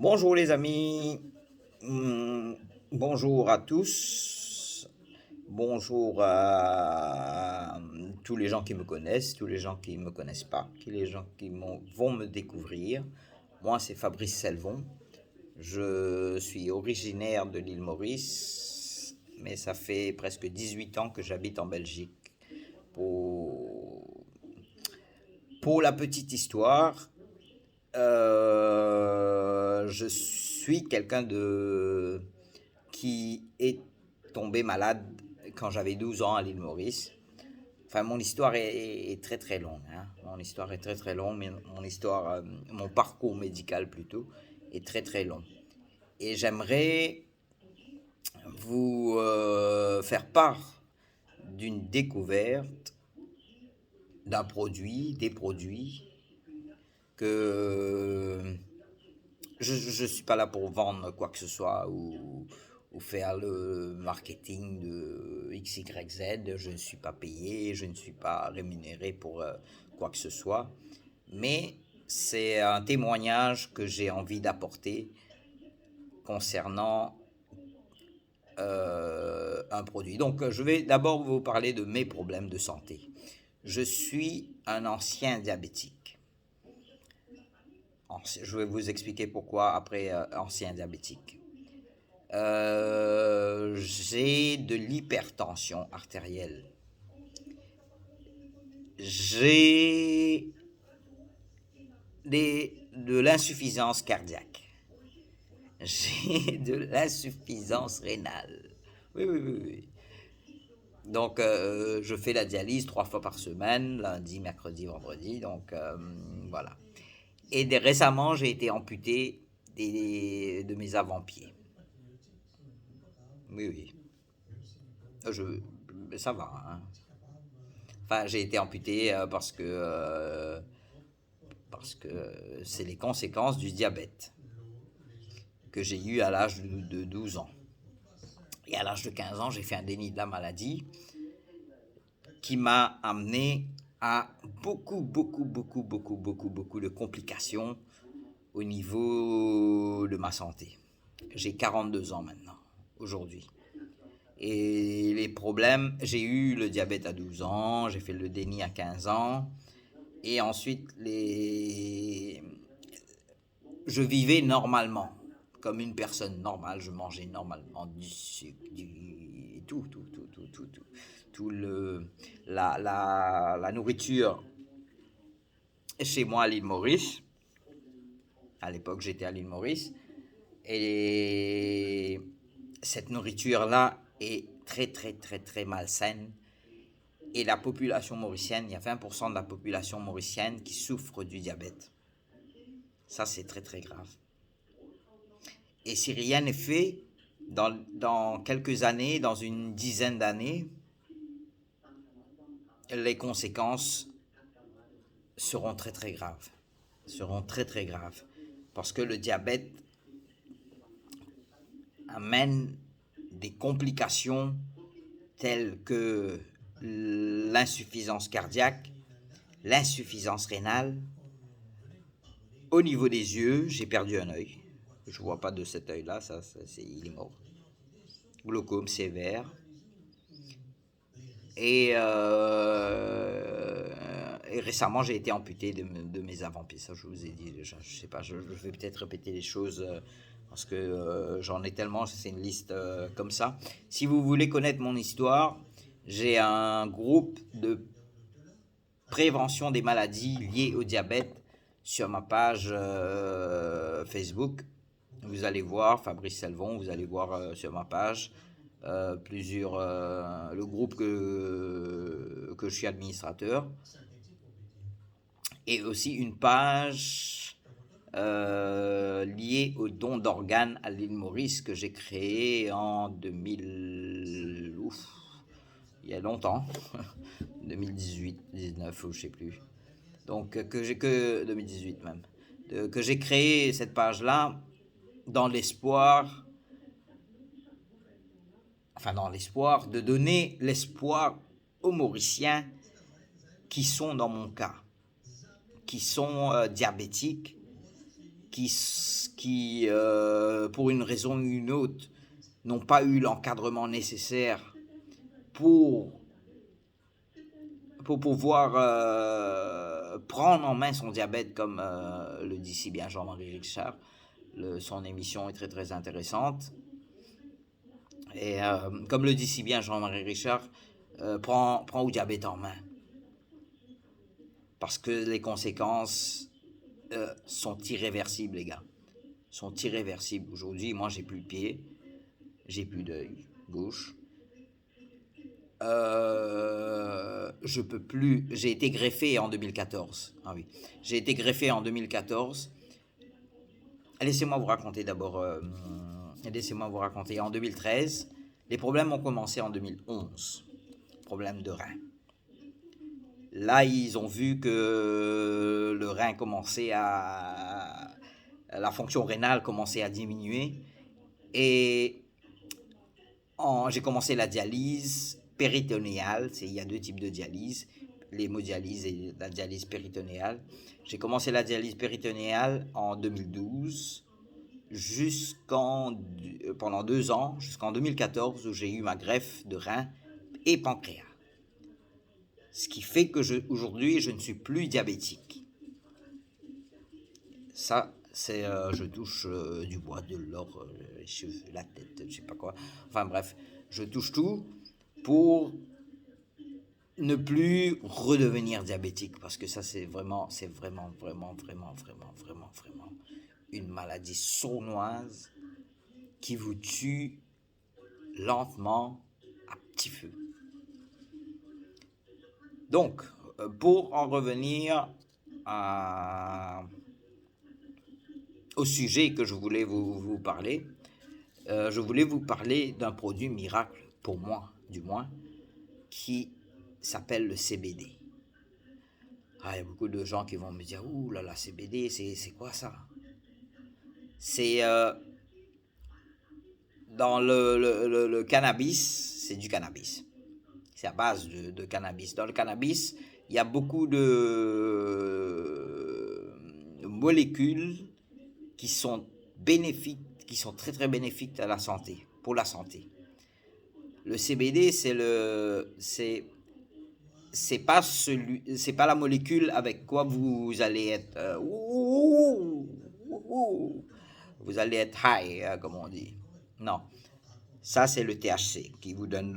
Bonjour les amis. Bonjour à tous, bonjour à tous les gens qui me connaissent, tous les gens qui ne me connaissent pas, tous les gens qui vont me découvrir. Moi, c'est Fabrice Selvon. Je suis originaire de l'île Maurice, mais ça fait presque 18 ans que j'habite en Belgique. Pour, pour la petite histoire, je suis quelqu'un qui est tombé malade quand j'avais 12 ans à l'île Maurice. Enfin, mon histoire est très très longue, hein. Mon histoire est très très longue, mais mon parcours médical plutôt, est très très long. Et j'aimerais vous faire part d'une découverte d'un produit, des produits que je ne suis pas là pour vendre quoi que ce soit ou faire le marketing de X, Y, Z. Je ne suis pas payé, je ne suis pas rémunéré pour quoi que ce soit. Mais c'est un témoignage que j'ai envie d'apporter concernant un produit. Donc, je vais d'abord vous parler de mes problèmes de santé. Je suis un ancien diabétique. Je vais vous expliquer pourquoi après ancien diabétique. J'ai de l'hypertension artérielle. J'ai de l'insuffisance cardiaque. J'ai de l'insuffisance rénale. Oui, oui, oui, oui. Donc, je fais la dialyse 3 fois par semaine, lundi, mercredi, vendredi. Donc, voilà. Et récemment, j'ai été amputé de mes avant-pieds. Oui, oui. Je, ça va, hein. Enfin, j'ai été amputé parce que c'est les conséquences du diabète que j'ai eu à l'âge de 12 ans. Et à l'âge de 15 ans, j'ai fait un déni de la maladie qui m'a amené à beaucoup de complications au niveau de ma santé. J'ai 42 ans maintenant, aujourd'hui. Et les problèmes, j'ai eu le diabète à 12 ans, j'ai fait le déni à 15 ans, et ensuite je vivais normalement, comme une personne normale, je mangeais normalement du sucre, tout la nourriture chez moi à l'île Maurice. À l'époque, j'étais à l'île Maurice. Et cette nourriture-là est très, très, très, très malsaine. Et la population mauricienne, il y a 20% de la population mauricienne qui souffre du diabète. Ça, c'est très, très grave. Et si rien n'est fait, dans quelques années, dans une dizaine d'années, les conséquences seront très, très graves. Seront très, très graves. Parce que le diabète amène des complications telles que l'insuffisance cardiaque, l'insuffisance rénale. Au niveau des yeux, j'ai perdu un œil. Je ne vois pas de cet œil-là, il est mort. Glaucome sévère. Et récemment, j'ai été amputé de mes avant-pieds. Ça, je vous ai dit déjà. Je sais pas, je vais peut-être répéter les choses parce que j'en ai tellement. C'est une liste comme ça. Si vous voulez connaître mon histoire, j'ai un groupe de prévention des maladies liées au diabète sur ma page Facebook. Vous allez voir Fabrice Selvon, vous allez voir sur ma page le groupe que je suis administrateur, et aussi une page liée au don d'organes à l'île Maurice que j'ai créée en 2000, il y a longtemps, 2018, 19 ou je sais plus. Donc 2018 même, que j'ai créé cette page-là dans l'espoir de donner l'espoir aux Mauriciens qui sont dans mon cas, qui sont diabétiques, pour une raison ou une autre, n'ont pas eu l'encadrement nécessaire pour pouvoir prendre en main son diabète, comme le dit si bien Jean-Marie Richard. Son émission est très très intéressante. Et comme le dit si bien Jean-Marie Richard, prends le diabète en main. Parce que les conséquences sont irréversibles, les gars. Sont irréversibles. Aujourd'hui, moi, j'ai plus de pied, j'ai plus d'œil gauche. Je peux plus. J'ai été greffé en 2014. Ah oui, j'ai été greffé en 2014. Laissez-moi vous raconter d'abord. Laissez-moi vous raconter. En 2013, les problèmes ont commencé en 2011. Problème de rein. Là, ils ont vu que le rein commençait la fonction rénale commençait à diminuer. Et j'ai commencé la dialyse péritonéale. Il y a 2 types de dialyse, l'hémodialyse et la dialyse péritonéale. J'ai commencé la dialyse péritonéale en 2012, pendant 2 ans, jusqu'en 2014, où j'ai eu ma greffe de rein et pancréas. Ce qui fait que aujourd'hui, je ne suis plus diabétique. Ça, c'est, je touche du bois, de l'or, les cheveux, la tête, je sais pas quoi. Enfin bref, je touche tout pour ne plus redevenir diabétique, parce que ça, c'est vraiment une maladie sournoise qui vous tue lentement à petit feu. Donc, pour en revenir au sujet que je voulais vous parler, je voulais vous parler d'un produit miracle, pour moi du moins, qui s'appelle le CBD. Il y a beaucoup de gens qui vont me dire « Ouh là là, CBD, c'est quoi ça ?» C'est dans le cannabis, c'est du cannabis. C'est à base de cannabis. Dans le cannabis, il y a beaucoup de molécules qui sont bénéfiques, qui sont très très bénéfiques à la santé, pour la santé. Le CBD, c'est pas la molécule avec quoi vous allez être vous allez être high, comme on dit. Non. Ça, c'est le THC qui vous donne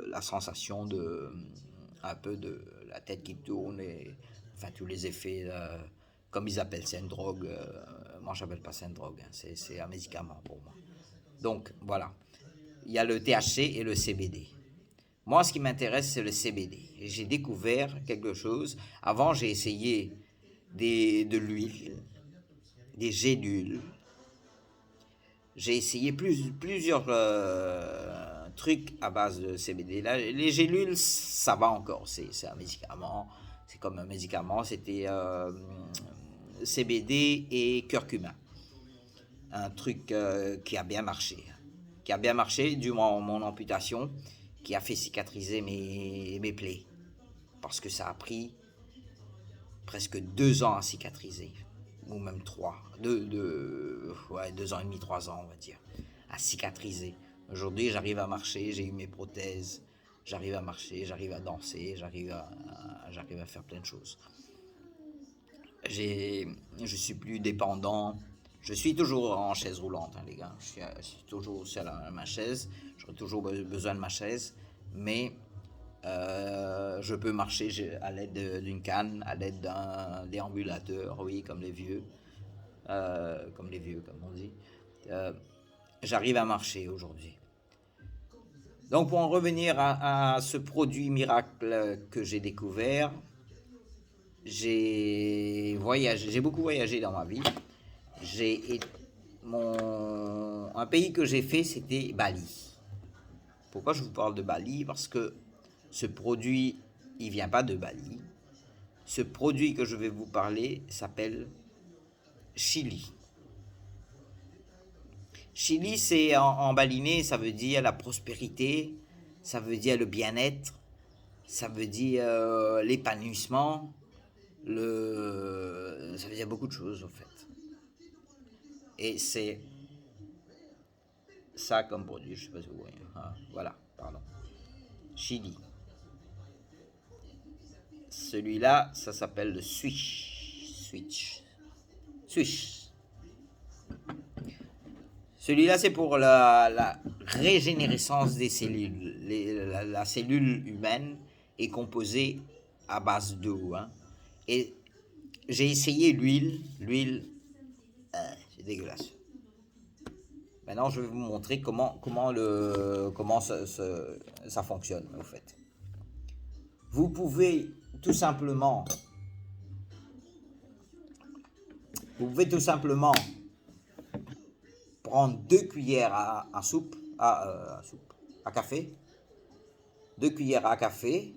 la sensation un peu de la tête qui tourne, et enfin tous les effets, comme ils appellent, c'est une drogue. Moi, je n'appelle pas ça une drogue, hein, c'est un médicament pour moi. Donc, voilà. Il y a le THC et le CBD. Moi, ce qui m'intéresse, c'est le CBD. Et j'ai découvert quelque chose. Avant, j'ai essayé de l'huile, des gélules. J'ai essayé plusieurs trucs à base de CBD. Là, les gélules, ça va encore. C'est un médicament. C'est comme un médicament. C'était CBD et curcuma. Un truc qui a bien marché. Qui a bien marché, du moins mon amputation, qui a fait cicatriser mes plaies. Parce que ça a pris presque 2 ans à cicatriser. Ou même 3, 2 ans et demi, 3 ans, on va dire, à cicatriser. Aujourd'hui, j'arrive à marcher, j'ai eu mes prothèses, j'arrive à marcher, j'arrive à danser, j'arrive à faire plein de choses. Je suis plus dépendant, je suis toujours en chaise roulante, hein, les gars, je suis toujours sur ma chaise, j'aurai toujours besoin de ma chaise, mais je peux marcher à l'aide d'une canne, à l'aide d'un déambulateur, oui, comme les vieux, comme on dit. J'arrive à marcher aujourd'hui. Donc, pour en revenir à ce produit miracle que j'ai découvert, j'ai beaucoup voyagé dans ma vie. Un pays que j'ai fait, c'était Bali. Pourquoi je vous parle de Bali? Parce que ce produit, il vient pas de Bali. Ce produit que je vais vous parler s'appelle Chili. Chili, c'est en balinais, ça veut dire la prospérité, ça veut dire le bien-être, ça veut dire l'épanouissement, Ça veut dire beaucoup de choses, en fait. Et c'est ça comme produit, je sais pas si vous voyez. Ah, voilà, pardon. Chili. Celui-là, ça s'appelle le Swish. Celui-là, c'est pour la régénérescence des cellules. La cellule humaine est composée à base d'eau. Hein. Et j'ai essayé l'huile. L'huile, c'est dégueulasse. Maintenant, je vais vous montrer comment ça fonctionne, au fait. Vous pouvez tout simplement prendre 2 cuillères à soupe, à café, 2 cuillères à café.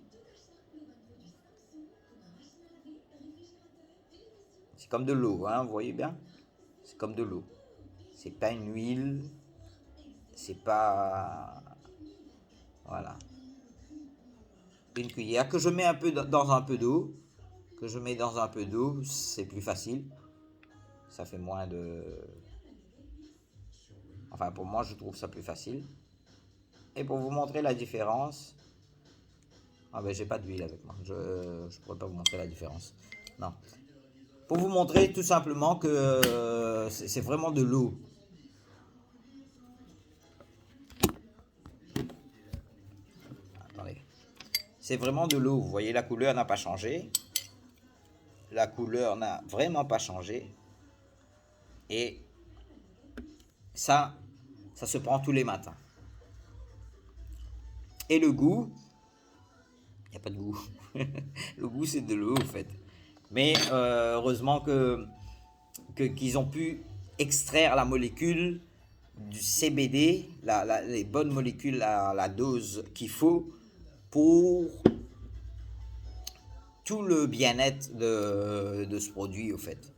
C'est comme de l'eau, hein, vous voyez bien? C'est comme de l'eau. C'est pas une huile, c'est pas... Voilà. Une cuillère que je mets un peu dans un peu d'eau. C'est plus facile. Ça fait moins de... Enfin, pour moi, je trouve ça plus facile. Et pour vous montrer la différence... Ah ben, j'ai pas d'huile avec moi. Je pourrais pas vous montrer la différence. Non. Pour vous montrer tout simplement que c'est vraiment de l'eau. Attendez. C'est vraiment de l'eau. Vous voyez, la couleur n'a pas changé. La couleur n'a vraiment pas changé. Et ça se prend tous les matins. Et le goût, il n'y a pas de goût. Le goût, c'est de l'eau, en fait. Mais heureusement qu'ils ont pu extraire la molécule du CBD, les bonnes molécules à la dose qu'il faut pour tout le bien-être de ce produit, au fait.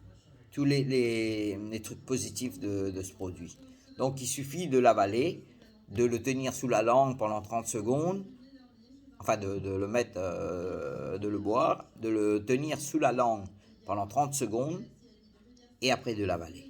Tous les trucs positifs de ce produit. Donc, il suffit de l'avaler, de le tenir sous la langue pendant 30 secondes, enfin de le mettre, de le boire, de le tenir sous la langue pendant 30 secondes, et après de l'avaler.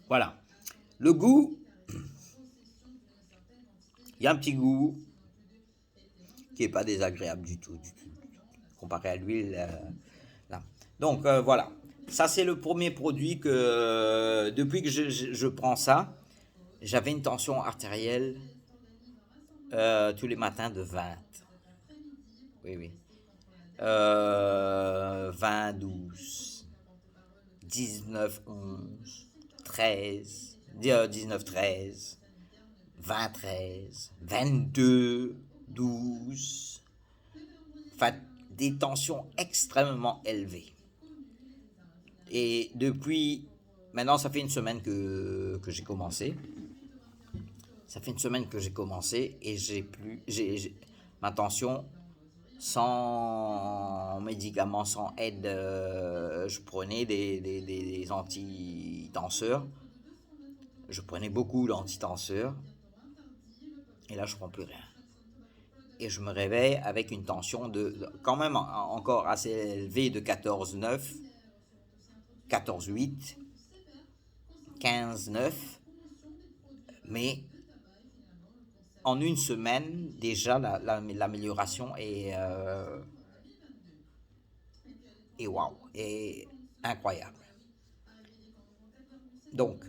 Voilà. Le goût, il y a un petit goût qui n'est pas désagréable du tout, comparé à l'huile. Là. Donc voilà, ça c'est le premier produit que depuis que je prends ça, j'avais une tension artérielle tous les matins de 20. Oui, oui. 20, 12, 19, 11, 13, 19, 13, 20, 13, 22, 12. Enfin, des tensions extrêmement élevées. Et depuis, maintenant ça fait une semaine que j'ai commencé. Ça fait une semaine que j'ai commencé et ma tension sans médicaments, sans aide, je prenais des antitenseurs. Je prenais beaucoup d'antitenseurs. Et là, je ne prends plus rien. Et je me réveille avec une tension quand même encore assez élevée de 14,9, 14,8, 15,9. Mais en une semaine, déjà, l'amélioration est waouh, est incroyable. Donc,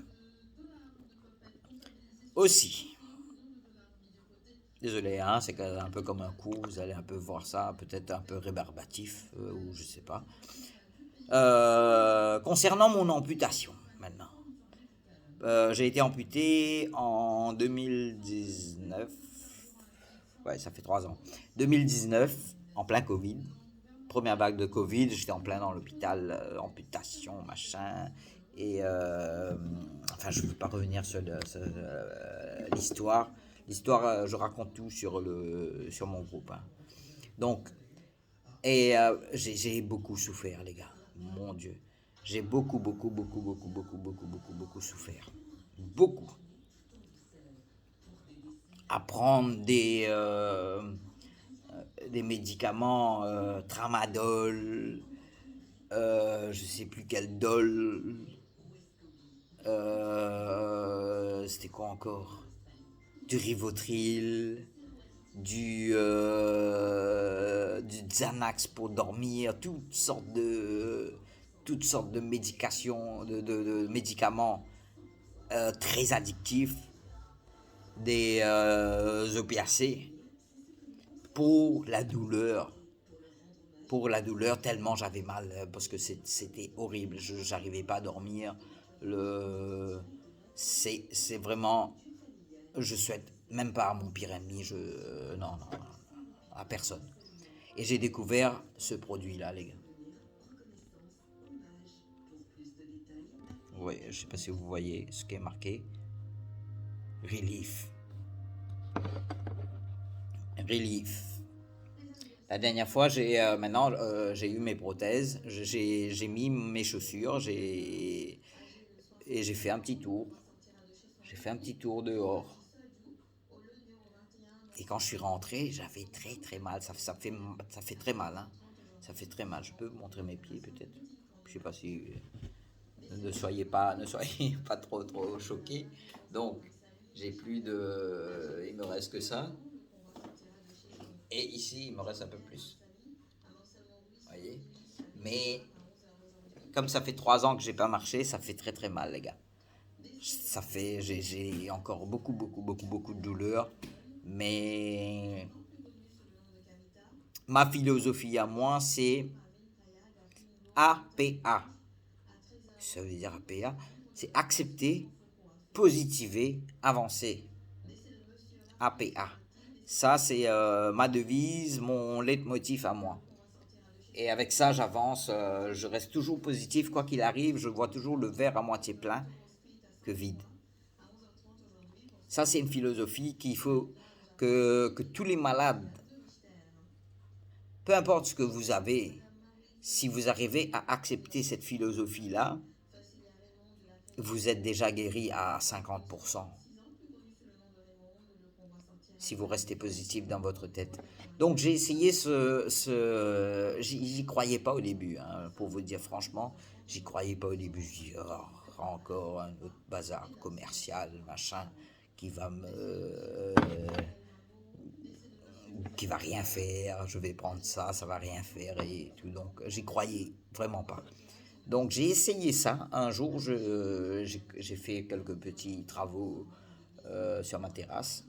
aussi, désolé, hein, c'est un peu comme un coup, vous allez un peu voir ça, peut-être un peu rébarbatif, ou je sais pas. Concernant mon amputation, maintenant. J'ai été amputé en 2019. Ouais, ça fait 3 ans. 2019, en plein Covid. Première vague de Covid, j'étais en plein dans l'hôpital, amputation, machin. Et enfin, je ne veux pas revenir sur l'histoire. L'histoire, je raconte tout sur mon groupe. Hein. Donc, Et j'ai beaucoup souffert, les gars. Mon Dieu. J'ai beaucoup souffert. Beaucoup. À prendre des médicaments tramadol, je sais plus quel dol, c'était quoi encore? Du Rivotril, du Xanax pour dormir, toutes sortes de médications, de médicaments très addictifs, des opiacés pour la douleur tellement j'avais mal parce que c'était horrible, j'arrivais pas à dormir. Le c'est vraiment, je souhaite même pas à mon pire ennemi, non, non, non, à personne. Et j'ai découvert ce produit là, les gars. Oui, je sais pas si vous voyez ce qui est marqué Relief. Relief. La dernière fois, maintenant j'ai eu mes prothèses, j'ai mis mes chaussures, et j'ai fait un petit tour. J'ai fait un petit tour dehors. Et quand je suis rentré, j'avais très très mal. Ça fait très mal, hein. Ça fait très mal. Je peux vous montrer mes pieds peut-être. Je sais pas si ne soyez pas trop choqués. Donc, j'ai plus de, il me reste que ça. Et ici, il me reste un peu plus. Vous voyez. Mais comme ça fait 3 ans que j'ai pas marché, ça fait très très mal, les gars. J'ai encore beaucoup de douleur. Mais ma philosophie à moi, c'est APA. Ça veut dire APA, c'est accepter, positiver, avancer. APA. Ça, c'est ma devise, mon leitmotiv à moi. Et avec ça, j'avance, je reste toujours positif, quoi qu'il arrive, je vois toujours le verre à moitié plein que vide. Ça, c'est une philosophie qu'il faut que tous les malades, peu importe ce que vous avez, si vous arrivez à accepter cette philosophie-là, vous êtes déjà guéri à 50%. Si vous restez positif dans votre tête. Donc j'ai essayé j'y croyais pas au début, hein, pour vous dire franchement, j'y croyais pas au début. Je dis, oh, encore un autre bazar commercial, machin, qui va me, qui va rien faire. Je vais prendre ça, ça va rien faire et tout. Donc j'y croyais vraiment pas. Donc j'ai essayé ça. Un jour, j'ai fait quelques petits travaux sur ma terrasse.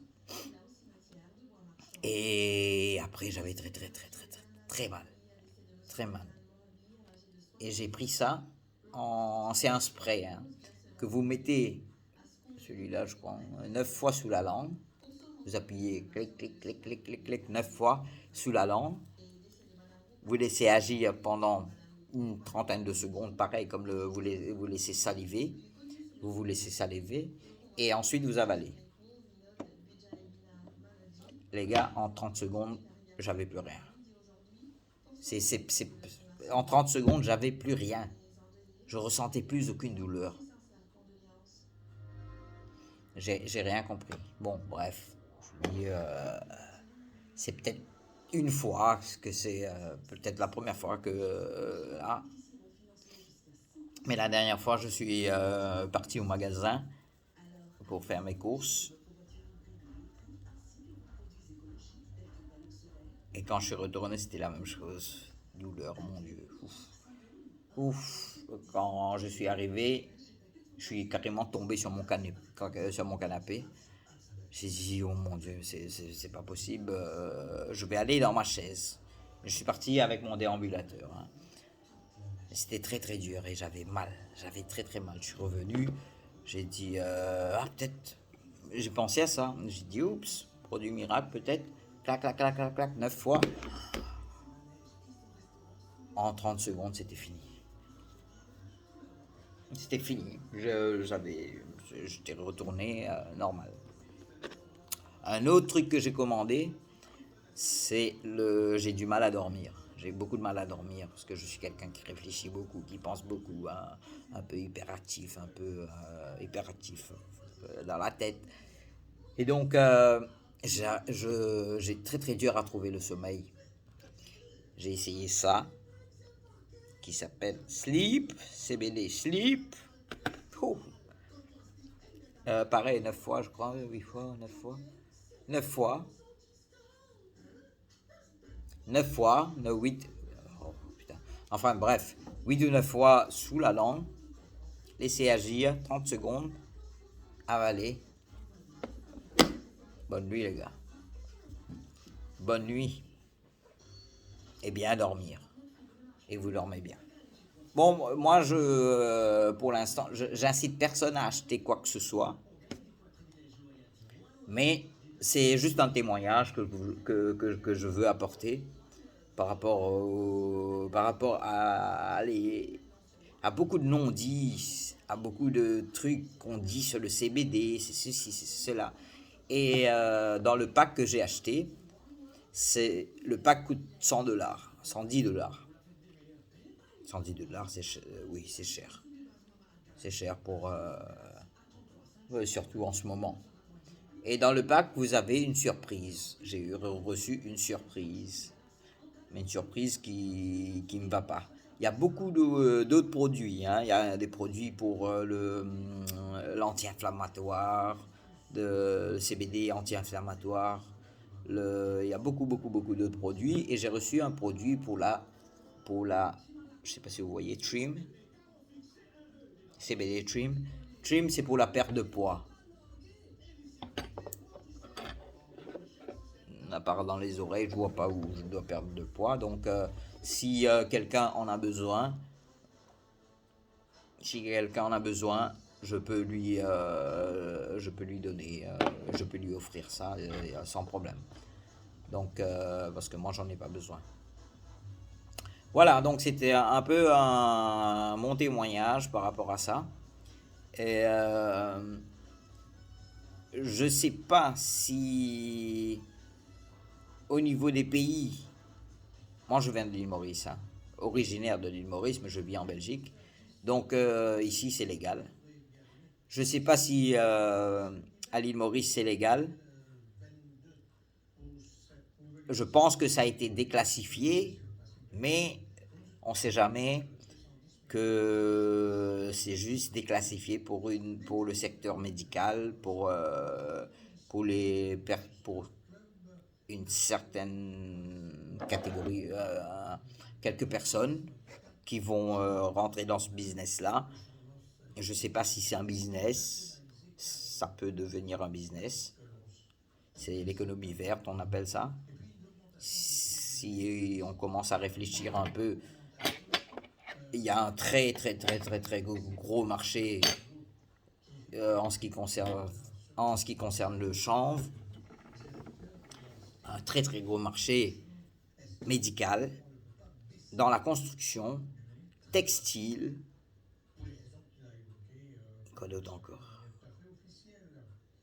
Et après, j'avais très mal. Très mal. Et j'ai pris ça c'est un spray, hein, que vous mettez, celui-là, je crois, 9 fois sous la langue. Vous appuyez clic, clic, clic, clic, clic, clic, 9 fois sous la langue. Vous laissez agir pendant une trentaine de secondes, pareil comme vous laissez saliver. Vous laissez saliver. Et ensuite, vous avalez. Les gars, en 30 secondes, j'avais plus rien. En 30 secondes, j'avais plus rien. Je ressentais plus aucune douleur. J'ai rien compris. Bon, bref. Je dis, c'est peut-être une fois, que c'est peut-être la première fois que là. Mais la dernière fois, je suis parti au magasin pour faire mes courses. Et quand je suis retourné, c'était la même chose. Douleur, mon Dieu. Ouf. Ouf. Quand je suis arrivé, je suis carrément tombé sur mon canapé. J'ai dit, oh mon Dieu, c'est pas possible, je vais aller dans ma chaise. Je suis parti avec mon déambulateur, hein. C'était très dur et j'avais mal, j'avais très mal. Je suis revenu, j'ai dit, peut-être, j'ai pensé à ça. J'ai dit, oups, produit miracle peut-être, clac, clac, clac, clac, clac, 9 fois. En 30 secondes, c'était fini. C'était fini. J'étais retourné normal. Un autre truc que j'ai commandé, j'ai du mal à dormir. J'ai beaucoup de mal à dormir parce que je suis quelqu'un qui réfléchit beaucoup, qui pense beaucoup, hein, un peu hyperactif, un peu hyperactif dans la tête. Et donc, j'ai très très dur à trouver le sommeil. J'ai essayé ça, qui s'appelle Sleep, CBD Sleep. Oh. Pareil, 9 fois, je crois, 8 fois, 9 fois. 9 fois, 9 fois, 9, 8. Oh, putain. Enfin bref, 8 ou 9 fois sous la langue, laissez agir 30 secondes, avaler. Bonne nuit les gars. Bonne nuit. Et bien dormir. Et vous dormez bien. Bon, moi, pour l'instant, j'incite personne à acheter quoi que ce soit. Mais c'est juste un témoignage que je veux apporter par rapport à beaucoup de non-dits, à beaucoup de trucs qu'on dit sur le CBD, c'est ceci, c'est cela. Et dans le pack que j'ai acheté, le pack coûte $100, $110. $110, oui, c'est cher. C'est cher pour, surtout en ce moment. Et dans le pack, vous avez une surprise. J'ai reçu une surprise. Mais une surprise qui ne me va pas. Il y a beaucoup d'autres produits, hein. Il y a des produits pour l'anti-inflammatoire, le CBD anti-inflammatoire. Il y a beaucoup, beaucoup, beaucoup d'autres produits. Et j'ai reçu un produit pour je ne sais pas si vous voyez, Trim. CBD Trim. Trim, c'est pour la perte de poids. À part dans les oreilles, je vois pas où je dois perdre de poids. Donc, si quelqu'un en a besoin, je peux lui donner, je peux lui offrir ça sans problème. Donc, parce que moi, j'en ai pas besoin. Voilà, donc c'était un peu mon témoignage par rapport à ça. Et je sais pas si au niveau des pays, moi je viens de l'île Maurice, hein, originaire de l'île Maurice, mais je vis en Belgique. Donc ici c'est légal. Je ne sais pas si à l'île Maurice c'est légal. Je pense que ça a été déclassifié, mais on ne sait jamais que c'est juste déclassifié pour le secteur médical, pour une certaine catégorie, quelques personnes qui vont rentrer dans ce business-là. Je ne sais pas si c'est un business, ça peut devenir un business. C'est l'économie verte, on appelle ça. Si on commence à réfléchir un peu, il y a un très très très très très gros marché en ce qui concerne le chanvre, un très très gros marché médical, dans la construction, textile, quoi d'autre encore?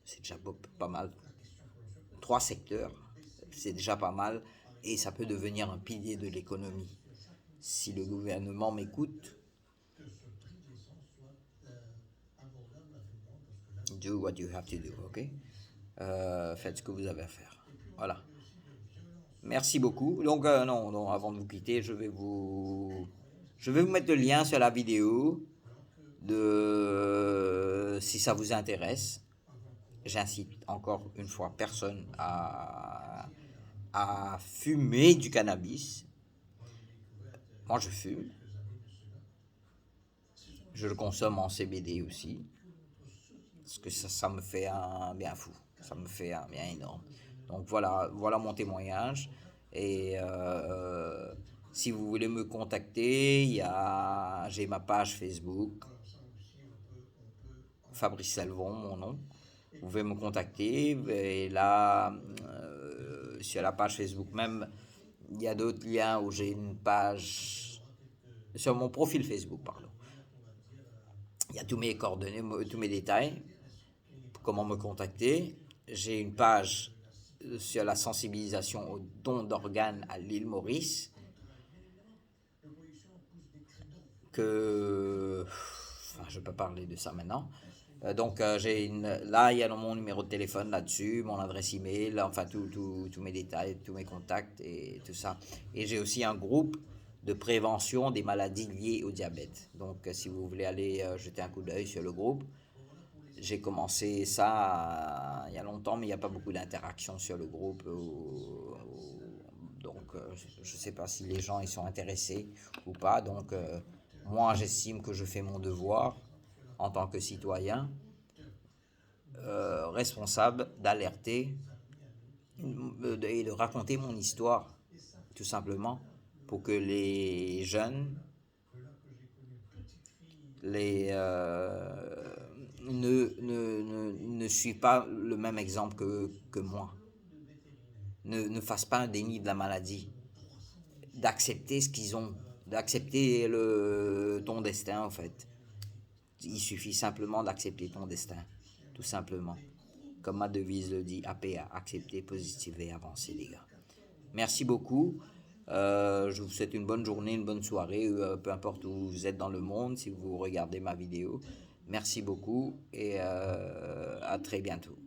C'est déjà pas mal. 3 secteurs, c'est déjà pas mal et ça peut devenir un pilier de l'économie. Si le gouvernement m'écoute, do what you have to do, ok? Faites ce que vous avez à faire. Voilà. Merci beaucoup. Donc, non, avant de vous quitter, je vais vous mettre le lien sur la vidéo si ça vous intéresse. J'incite encore une fois personne à fumer du cannabis. Moi, je fume. Je le consomme en CBD aussi. Parce que ça me fait un bien fou. Ça me fait un bien énorme. Donc voilà mon témoignage. Et si vous voulez me contacter, j'ai ma page Facebook, Fabrice Salvon, mon nom. Vous pouvez me contacter. Et là, sur la page Facebook même, il y a d'autres liens où j'ai une page, sur mon profil Facebook, pardon. Il y a tous mes coordonnées, tous mes détails, comment me contacter. J'ai une page sur la sensibilisation aux dons d'organes à l'île Maurice. Enfin, je peux parler de ça maintenant. Là, il y a mon numéro de téléphone là-dessus, mon adresse email, enfin tous mes détails, tous mes contacts et tout ça. Et j'ai aussi un groupe de prévention des maladies liées au diabète. Donc, si vous voulez aller jeter un coup d'œil sur le groupe, j'ai commencé ça il y a longtemps, mais il n'y a pas beaucoup d'interaction sur le groupe. Donc, je ne sais pas si les gens ils sont intéressés ou pas. Donc, moi, j'estime que je fais mon devoir en tant que citoyen responsable d'alerter et de raconter mon histoire, tout simplement, pour que les jeunes les, ne suivent pas le même exemple que moi, ne fassent pas un déni de la maladie, d'accepter ce qu'ils ont, d'accepter ton destin en fait. Il suffit simplement d'accepter ton destin, tout simplement. Comme ma devise le dit, APA, accepter, positiver, avancer les gars. Merci beaucoup. Je vous souhaite une bonne journée, une bonne soirée, peu importe où vous êtes dans le monde, si vous regardez ma vidéo. Merci beaucoup et à très bientôt.